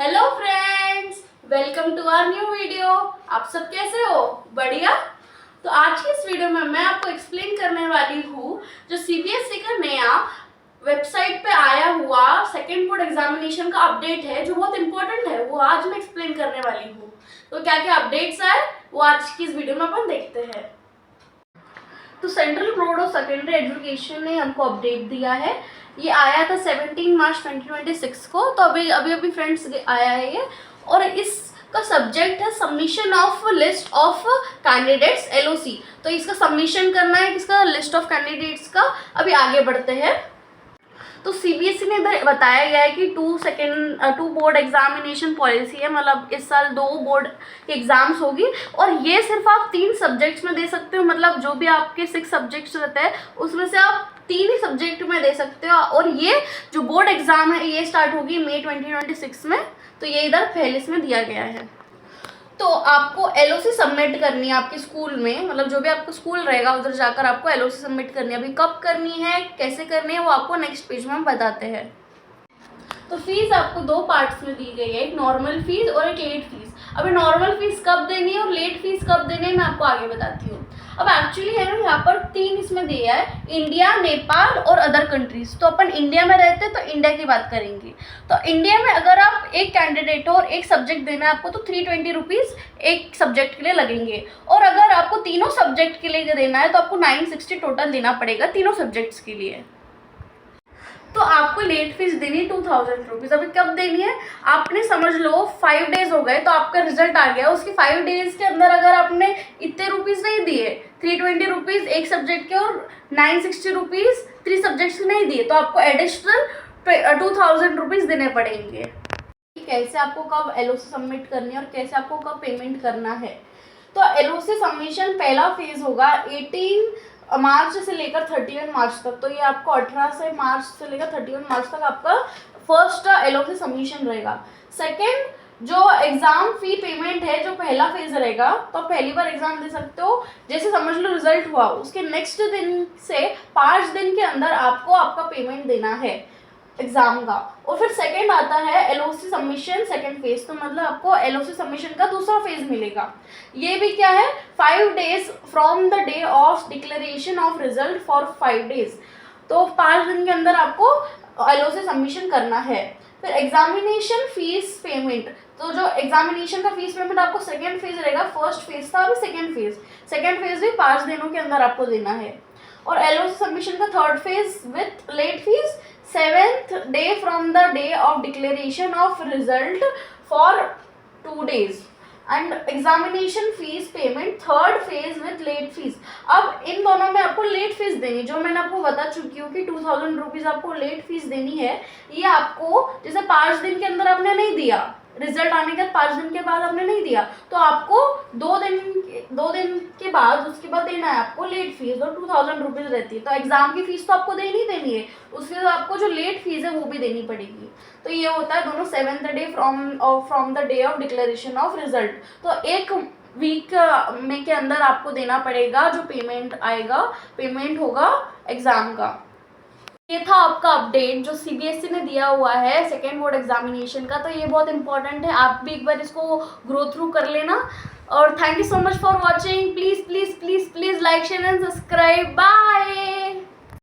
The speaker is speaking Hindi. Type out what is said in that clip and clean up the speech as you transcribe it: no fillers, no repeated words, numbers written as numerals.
Hello friends, welcome to our new video. आप सब कैसे हो? बढ़िया। तो आज की इस वीडियो में मैं आपको एक्सप्लेन करने वाली हूँ जो सीबीएसई का नया वेबसाइट पे आया हुआ सेकेंड बोर्ड एग्जामिनेशन का अपडेट है जो बहुत इंपॉर्टेंट है, वो आज मैं एक्सप्लेन करने वाली हूँ। तो क्या क्या अपडेट्स आए वो आज की इस वीडियो में अपन देखते हैं। तो central board of secondary education ने हमको अपडेट दिया है। ये आया था 17 मार्च 2026 को, तो अभी फ्रेंड्स आया है ये। और इसका सब्जेक्ट है submission of list of candidates LOC। तो इसका सबमिशन करना है किसका, लिस्ट ऑफ कैंडिडेट्स का। अभी आगे बढ़ते हैं। तो सीबीएसई ने इधर बताया गया है कि टू बोर्ड एग्जामिनेशन पॉलिसी है, मतलब इस साल 2 बोर्ड के एग्जाम्स होगी और ये सिर्फ आप 3 सब्जेक्ट्स में दे सकते हो। मतलब जो भी आपके 6 सब्जेक्ट्स रहते हैं उसमें से आप 3 ही सब्जेक्ट में दे सकते हो। और ये जो बोर्ड एग्जाम है ये स्टार्ट होगी मई 2026 में। तो ये इधर पहले इसमें दिया गया है। तो आपको LOC सबमिट करनी है आपके स्कूल में, मतलब जो भी आपका स्कूल रहेगा उधर जाकर आपको LOC सबमिट करनी है। अभी कब करनी है, कैसे करनी है, वो आपको नेक्स्ट पेज में हम बताते हैं। तो फीस आपको 2 पार्ट्स में दी गई है, एक नॉर्मल फीस और एक लेट फीस। अभी नॉर्मल फीस कब देनी है और लेट फीस कब देनी है मैं आपको आगे बताती हूँ। अब एक्चुअली है ना, यहाँ पर 3 इसमें दिया है, इंडिया, नेपाल और अदर कंट्रीज। तो अपन इंडिया में रहते हैं तो इंडिया की बात करेंगे। तो इंडिया में अगर आप एक कैंडिडेट हो और एक सब्जेक्ट देना है आपको तो 320 रुपीज़ एक सब्जेक्ट के लिए लगेंगे। और अगर आपको तीनों सब्जेक्ट के लिए देना है तो आपको 960 टोटल देना पड़ेगा तीनों सब्जेक्ट्स के लिए। तो आपको लेट फीस देनी 2000 रुपीज़। अभी कब देनी है, आपने समझ लो 5 डेज हो गए तो आपका रिजल्ट आ गया। उसके 5 डेज के अंदर अगर आपने इतने रुपीज़ नहीं दिए, 320 रुपीज़ एक सब्जेक्ट के और 960 रुपीज़ 3 सब्जेक्ट्स के नहीं दिए, तो आपको एडिशनल 2000 रुपीज़ देने पड़ेंगे। कैसे आपको कब LOC सबमिट करनी है और कैसे आपको कब पेमेंट करना है। तो LOC सबमिशन पहला फेज होगा 18 मार्च से लेकर 31 मार्च तक। तो ये आपको 18 मार्च से लेकर 31 मार्च तक आपका फर्स्ट LOC सबमिशन रहेगा। सेकेंड जो एग्जाम फी पेमेंट है, जो पहला फेज रहेगा, तो आप पहली बार एग्जाम दे सकते हो। जैसे समझ लो रिजल्ट हुआ उसके नेक्स्ट दिन से 5 दिन के अंदर आपको आपका पेमेंट देना है एग्जाम का। और फिर सेकंड आता है LOC सबमिशन सेकंड फेज। तो मतलब आपको LOC सबमिशन का दूसरा फेज मिलेगा। ये भी क्या है, 5 days from the day of declaration of result for 5 days. तो 5 दिन के अंदर आपको LOC सबमिशन करना है। फिर एग्जामिनेशन फीस पेमेंट। तो जो एग्जामिनेशन का फीस पेमेंट आपको सेकेंड फेज रहेगा, फर्स्ट फेज था अभी सेकेंड फेज भी 5 दिनों के अंदर आपको देना है। और LOC सबमिशन का third phase with late fee 7th day from the day of declaration of result for 2 days and examination fee payment third phase with late fee. अब इन दोनों में आपको लेट फीस देनी, जो मैंने आपको बता चुकी हूँ कि 2000 रुपीज़ आपको लेट फीस देनी है। ये आपको जैसे 5 दिन के अंदर आपने नहीं दिया, रिजल्ट आने के 5 दिन के बाद आपने नहीं दिया, तो आपको 2 दिन के बाद उसके बाद देना है आपको लेट फीस, और 2000 रुपीज़ रहती है। तो एग्जाम की फीस तो आपको देनी है, उसके बाद आपको जो लेट फीस है वो भी देनी पड़ेगी। तो ये होता है दोनों 7th day from the day of declaration of result. तो एक वीक में के अंदर आपको देना पड़ेगा जो पेमेंट होगा एग्जाम का। ये था आपका अपडेट जो सीबीएसई ने दिया हुआ है सेकेंड बोर्ड एग्जामिनेशन का। तो ये बहुत इंपॉर्टेंट है, आप भी एक बार इसको ग्रो थ्रू कर लेना। और thank you so much for watching. Please please please please like share and subscribe. Bye.